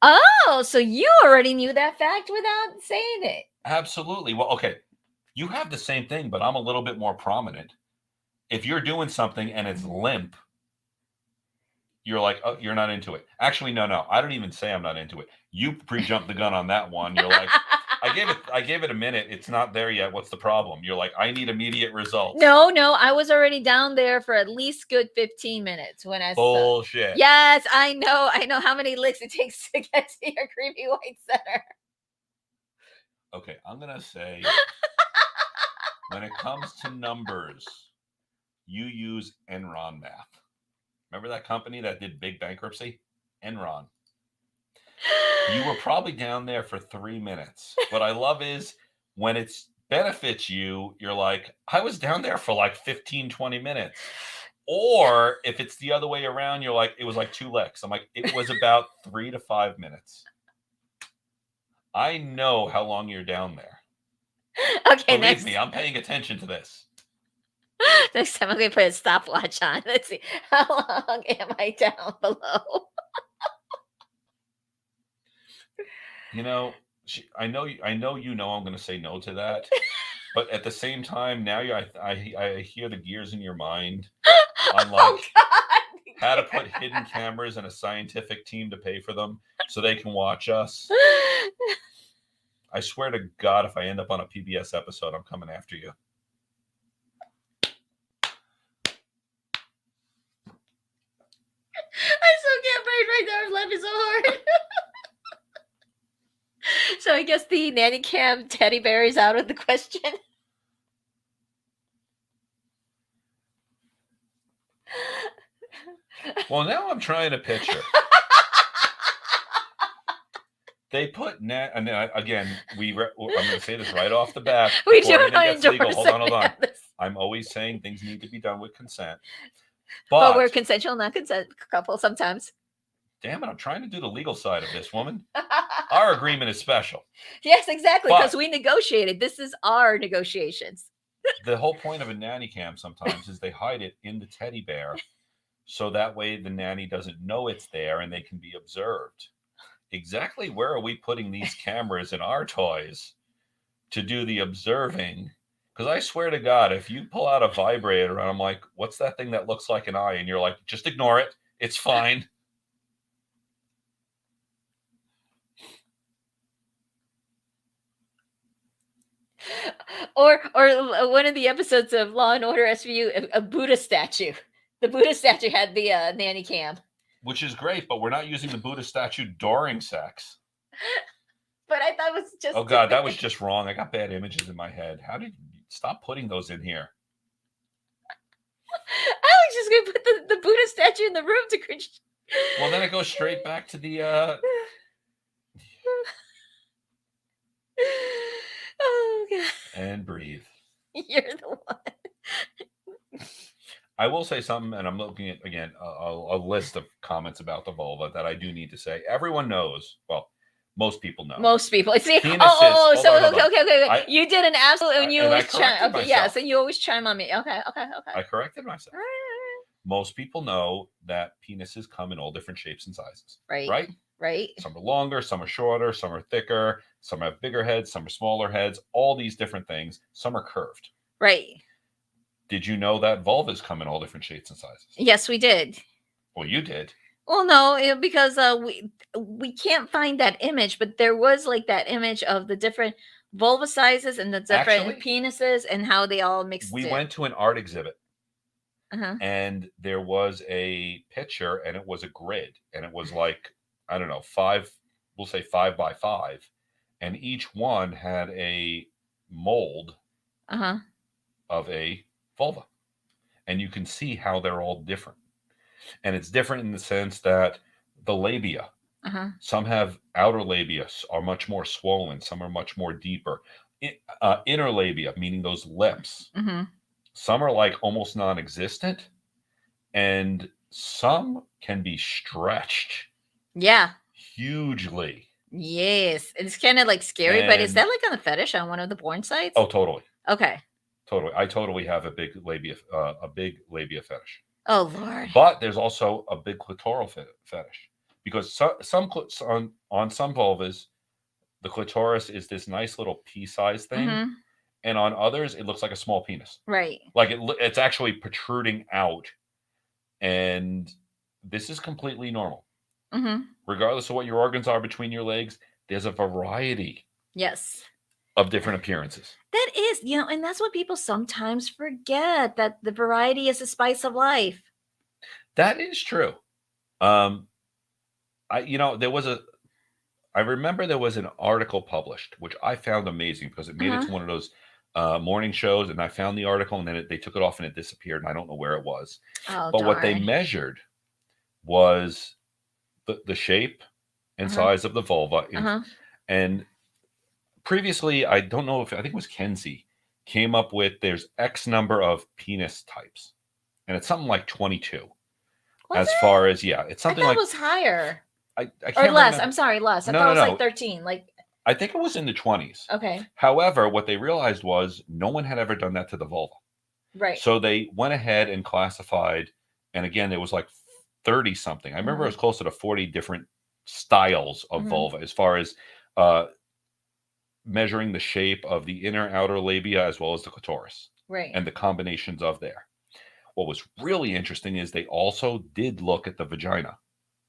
Oh, so you already knew that fact without saying it. Absolutely. Well, okay. You have the same thing, but I'm a little bit more prominent. If you're doing something and it's limp, you're like, oh, you're not into it. Actually, no. I don't even say I'm not into it. You pre-jumped the gun on that one. You're like, I gave it a minute. It's not there yet. What's the problem? You're like, I need immediate results. No. I was already down there for at least good 15 minutes when I bullshit. Yes, I know. I know how many licks it takes to get to your creepy white center. Okay, I'm gonna say when it comes to numbers, you use Enron math. Remember that company that did big bankruptcy? Enron. You were probably down there for 3 minutes. What I love is when it benefits you, you're like, I was down there for like 15, 20 minutes. Or if it's the other way around, you're like, it was like 2 licks. I'm like, it was about 3 to 5 minutes. I know how long you're down there. Okay, Believe me, I'm paying attention to this. Next time I'm going to put a stopwatch on. Let's see. How long am I down below? I know I'm going to say no to that. But at the same time, now I hear the gears in your mind on Oh like God! how to put hidden cameras and a scientific team to pay for them so they can watch us. I swear to God, if I end up on a PBS episode, I'm coming after you. I still can't breathe right now. I'm laughing so hard. So I guess the Nanny Cam teddy bear is out of the question. Well, now I'm trying to picture. They put and again, I'm going to say this right off the bat. We before do anything not gets legal. endorse Hold on. this. I'm always saying things need to be done with consent. But we're consensual, not consent couple sometimes. Damn it, I'm trying to do the legal side of this, woman. Our agreement is special. Yes, exactly, because But- we negotiated. This is our negotiations. The whole point of a nanny cam sometimes is they hide it in the teddy bear so that way the nanny doesn't know it's there and they can be observed. Exactly where are we putting these cameras in our toys to do the observing? Because I swear to God, if you pull out a vibrator and I'm like, what's that thing that looks like an eye? And you're like, just ignore it. It's fine. Or one of the episodes of Law and Order SVU, a Buddha statue. The Buddha statue had the nanny cam. Which is great, but we're not using the Buddha statue during sex. But I thought it was just... Oh, God, that was just wrong. I got bad images in my head. How did you stop putting those in here? I was just going to put the Buddha statue in the room to... Well, then it goes straight back to the... Oh, God. And breathe. You're the one. I will say something, and I'm looking at, again, a list of comments about the vulva that I do need to say. Everyone knows, well, most people know. Most people. See, Penises. Okay. You did an absolute, and you and I always chime. corrected Okay, myself. yes, and you always chime on me. Okay. I corrected myself. Most people know that penises come in all different shapes and sizes. Right. Some are longer, some are shorter, some are thicker, some have bigger heads, some are smaller heads, all these different things. Some are curved. Right. Did you know that vulvas come in all different shapes and sizes? Yes, we did. Well, you did. Well, no, because we can't find that image, but there was like that image of the different vulva sizes and the different penises and how they all mixed. We went to an art exhibit. Uh-huh. And there was a picture, and it was a grid, and it was like, I don't know, 5 by 5, and each one had a mold of a vulva, and you can see how they're all different. And it's different in the sense that the labia, some have outer labia are much more swollen, some are much more deeper. Inner labia, meaning those lips. Some are like almost non-existent, and some can be stretched. Yeah. Hugely. Yes. It's kind of like scary, but is that like on the fetish on one of the porn sites? Oh, totally. Okay. Totally. I totally have a big labia fetish. Oh, Lord. But there's also a big clitoral fetish, because on some vulvas, the clitoris is this nice little pea-sized thing. And on others, it looks like a small penis. Right. Like it's actually protruding out. And this is completely normal. Regardless of what your organs are between your legs, there's a variety. Yes. Of different appearances. That is, and that's what people sometimes forget, that the variety is the spice of life. That is true. I remember there was an article published, which I found amazing because it made it to one of those morning shows, and I found the article, and then they took it off and it disappeared, and I don't know where it was. But what they measured was the shape and size of the vulva. And previously, I don't know I think it was Kenzie, came up with there's X number of penis types. And it's something like 22. Far as, it's something like... it was higher. I can't or less. remember. I'm sorry, less. I thought it was like 13. I think it was in the 20s. Okay. However, what they realized was no one had ever done that to the vulva. Right. So they went ahead and classified, and again, it was like 30 something. I remember it was closer to 40 different styles of vulva as far as measuring the shape of the inner outer labia as well as the clitoris Right. and the combinations of there. What was really interesting is they also did look at the vagina,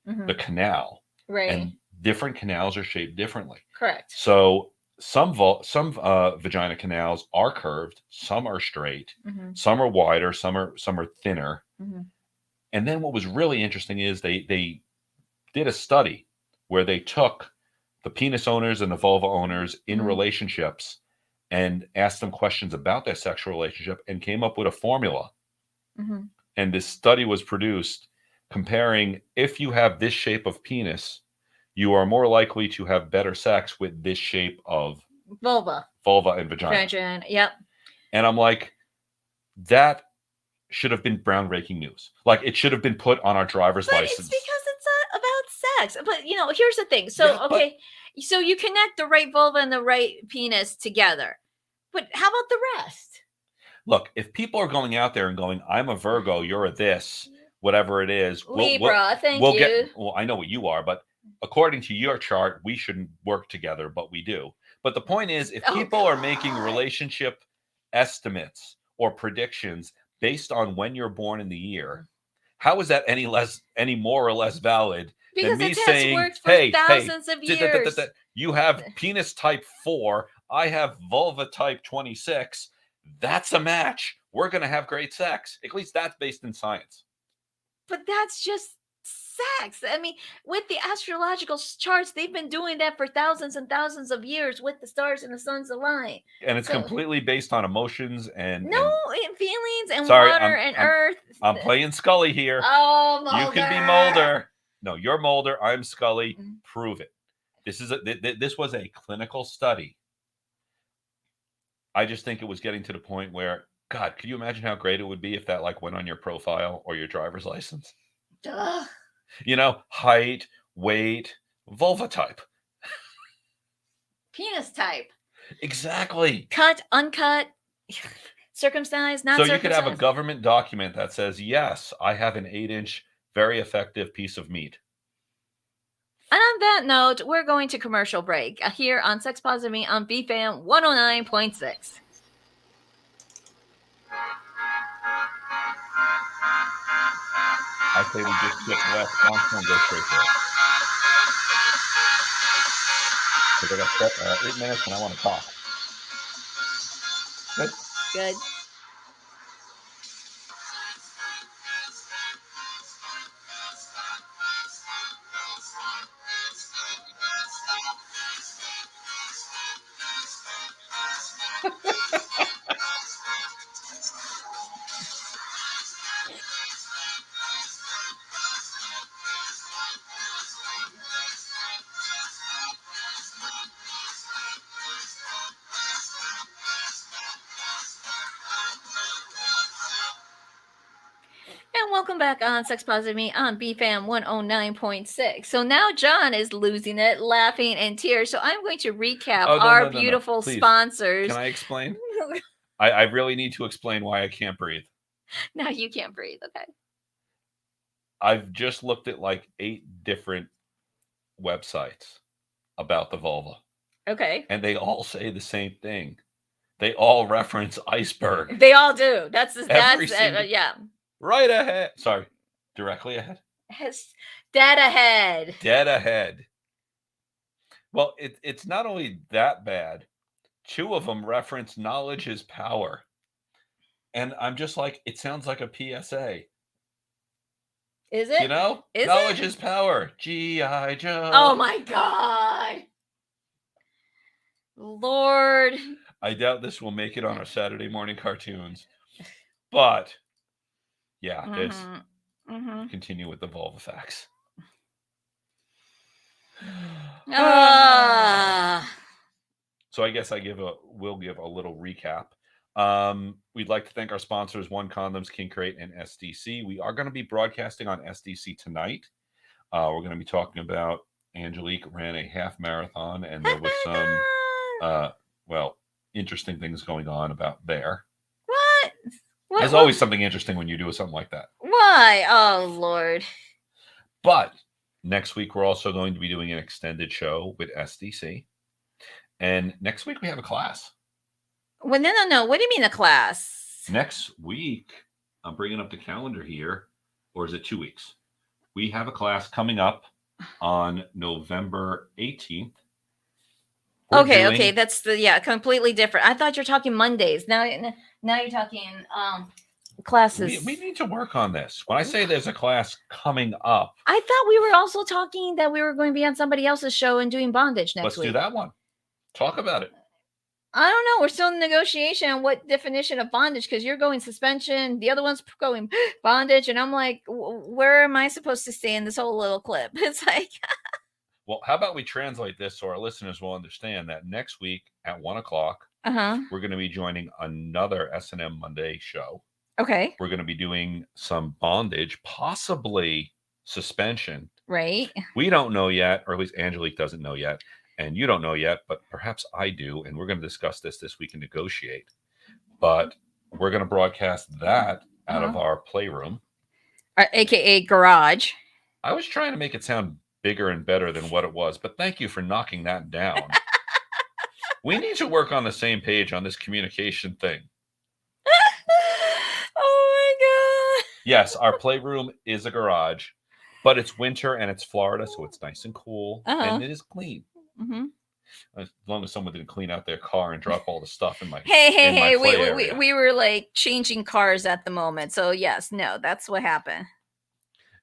the canal, Right. and different canals are shaped differently. Correct. So some vagina canals are curved, some are straight, some are wider, some are thinner. And then what was really interesting is they did a study where they took the penis owners and the vulva owners in relationships and asked them questions about their sexual relationship and came up with a formula. And this study was produced comparing if you have this shape of penis, you are more likely to have better sex with this shape of vulva and vagina. Yep. And I'm like, that should have been groundbreaking news. Like, it should have been put on our driver's license. It's because it's not about sex. But here's the thing. So okay, so you connect the right vulva and the right penis together. But how about the rest? Look, if people are going out there and going, I'm a Virgo, you're a this, whatever it is, Libra, thank you. Well, I know what you are, but according to your chart, we shouldn't work together, but we do. But the point is, if people are making relationship estimates or predictions based on when you're born in the year, how is that any more or less valid because than me it has saying, worked for thousands of years. You have penis type 4, I have vulva type 26. That's a match. We're going to have great sex. At least that's based in science. But that's just sex. I mean, with the astrological charts, they've been doing that for thousands and thousands of years with the stars and the suns align. And it's completely based on emotions and feelings and water and earth. I'm playing Scully here. Oh, Mulder. You can be Mulder. No, you're Mulder. I'm Scully. Prove it. This was a clinical study. I just think it was getting to the point where, God, could you imagine how great it would be if that went on your profile or your driver's license? Duh. Height, weight, vulva type, penis type. Exactly. Cut, uncut, circumcised, not circumcised. So you could have a government document that says, yes, I have an 8-inch, very effective piece of meat. And on that note, we're going to commercial break here on Sex Positive Me on BFAM 109.6. I say we just skip the last constant and go straight to it. Because I got 8 minutes and I want to talk. Good. Good. And welcome back on Sex Positive Me on BFAM 109.6. So now John is losing it, laughing in tears. So I'm going to recap our beautiful sponsors. Can I explain? I really need to explain why I can't breathe. No, you can't breathe. Okay. I've just looked at 8 different websites about the vulva. Okay. And they all say the same thing. They all reference iceberg. They all do. That's yeah. Right ahead. Sorry. Directly ahead. Dead ahead. Dead ahead. Well, it's not only that bad. 2 of them reference knowledge is power. And I'm just like, it sounds like a PSA. Is it? Knowledge is power. G.I. Joe. Oh my God. Lord. I doubt this will make it on our Saturday morning cartoons. But, yeah, continue with the vulva facts. So I guess we'll give a little recap. We'd like to thank our sponsors, One Condoms, King Crate, and SDC. We are going to be broadcasting on SDC tonight. We're going to be talking about Angelique ran a half marathon, and there was some, interesting things going on about there. What? There's always something interesting when you do something like that. Why? Oh, Lord. But next week, we're also going to be doing an extended show with SDC. And next week we have a class. Well, no. What do you mean a class? Next week, I'm bringing up the calendar here, or is it 2 weeks? We have a class coming up on November 18th. Okay, that's completely different. I thought you're talking Mondays. Now you're talking classes. We need to work on this. When I say there's a class coming up, I thought we were also talking that we were going to be on somebody else's show and doing bondage next week. Let's do that one. Talk about it. I don't know. We're still in negotiation on what definition of bondage, because you're going suspension, the other one's going bondage, and I'm like, where am I supposed to stay in this whole little clip? It's like, well, how about we translate this so our listeners will understand that next week at 1:00, we're going to be joining another S&M Monday show. Okay. We're going to be doing some bondage, possibly suspension. Right. We don't know yet, or at least Angelique doesn't know yet. And you don't know yet, but perhaps I do. And we're going to discuss this week and negotiate. But we're going to broadcast that out of our playroom. AKA garage. I was trying to make it sound bigger and better than what it was, but thank you for knocking that down. We need to work on the same page on this communication thing. Oh my God. Yes, our playroom is a garage, but it's winter and it's Florida, so it's nice and cool. And it is clean. Mm-hmm. As long as someone didn't clean out their car and drop all the stuff in my hey, area. we were like changing cars at the moment, so yes, no, that's what happened.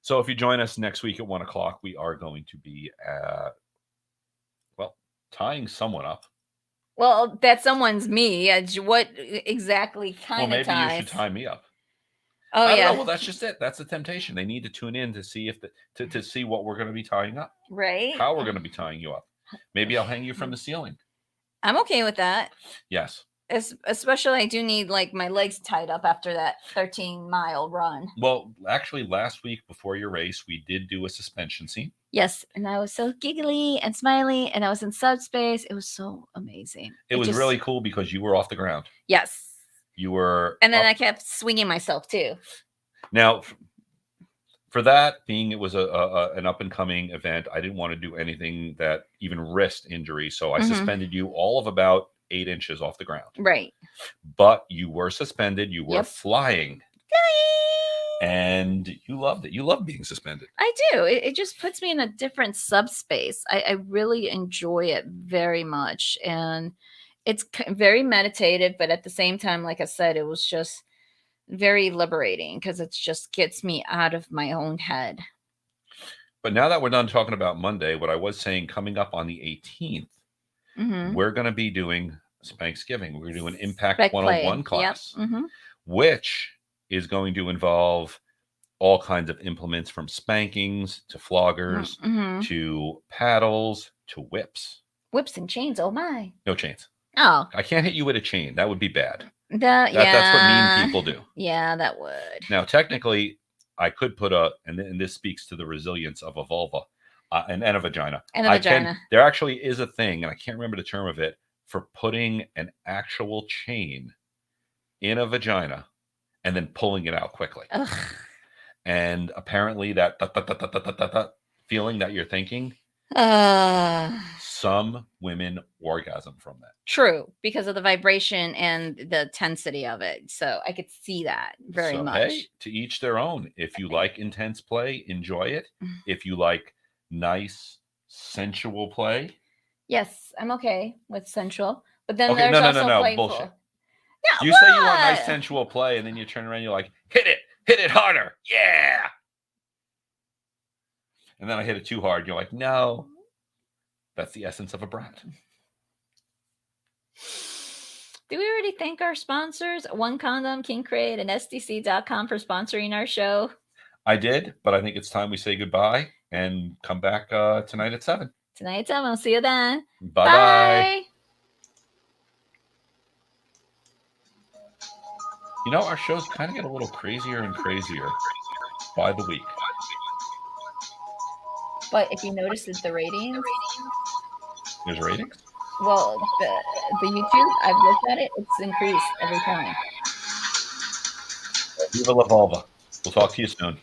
So if you join us next week at 1:00, we are going to be tying someone up. Well, that someone's me. What exactly kind of ties? Well, maybe you should tie me up. Oh, I don't know. Well, that's just it. That's the temptation. They need to tune in to see to see what we're going to be tying up. Right. How we're going to be tying you up. Maybe I'll hang you from the ceiling. I'm okay with that. Yes. Especially, I do need like my legs tied up after that 13-mile run. Well, actually, last week before your race, we did do a suspension scene. Yes, and I was so giggly and smiley, and I was in subspace. It was so amazing. It was really cool because you were off the ground. Yes. You were. And then I kept swinging myself too. Now, for that being, it was an up and coming event. I didn't want to do anything that even risked injury, so I suspended you all of about 8 inches off the ground. Right. But you were suspended. You were flying. And you loved it. You love being suspended. I do. It just puts me in a different subspace. I really enjoy it very much. And it's very meditative, but at the same time, like I said, it was just very liberating because it just gets me out of my own head. But now that we're done talking about Monday, what I was saying, coming up on the 18th, we're going to be doing Spanksgiving. We're going to do an Impact 101 class, which is going to involve all kinds of implements, from spankings to floggers to paddles to whips. Whips and chains, oh my. No chains. Oh. I can't hit you with a chain. That would be bad. That's what mean people do. Yeah, that would. Now, technically, I could put and this speaks to the resilience of a vulva and a vagina. And a vagina. There actually is a thing, and I can't remember the term of it, for putting an actual chain in a vagina and then pulling it out quickly. Ugh. And apparently that feeling that you're thinking, some women orgasm from that. True, because of the vibration and the intensity of it. So I could see that very much. Hey, to each their own. If you like intense play, enjoy it. If you like nice, sensual play. Yes, I'm okay with sensual. But then there's also no, playful. bullshit. Yeah, you say you want nice, sensual play, and then you turn around and you're like, hit it harder. Yeah. And then I hit it too hard. You're like, no. That's the essence of a brat. Did we already thank our sponsors? One Condom, King Crate, and SDC.com for sponsoring our show? I did, but I think it's time we say goodbye and come back tonight at 7. Tonight at 7. I'll see you then. Bye-bye. Bye. You know, our shows kind of get a little crazier and crazier by the week. But if you notice that the ratings... There's ratings? Well, the YouTube, I've looked at it. It's increased every time. Viva la Volva. We'll talk to you soon.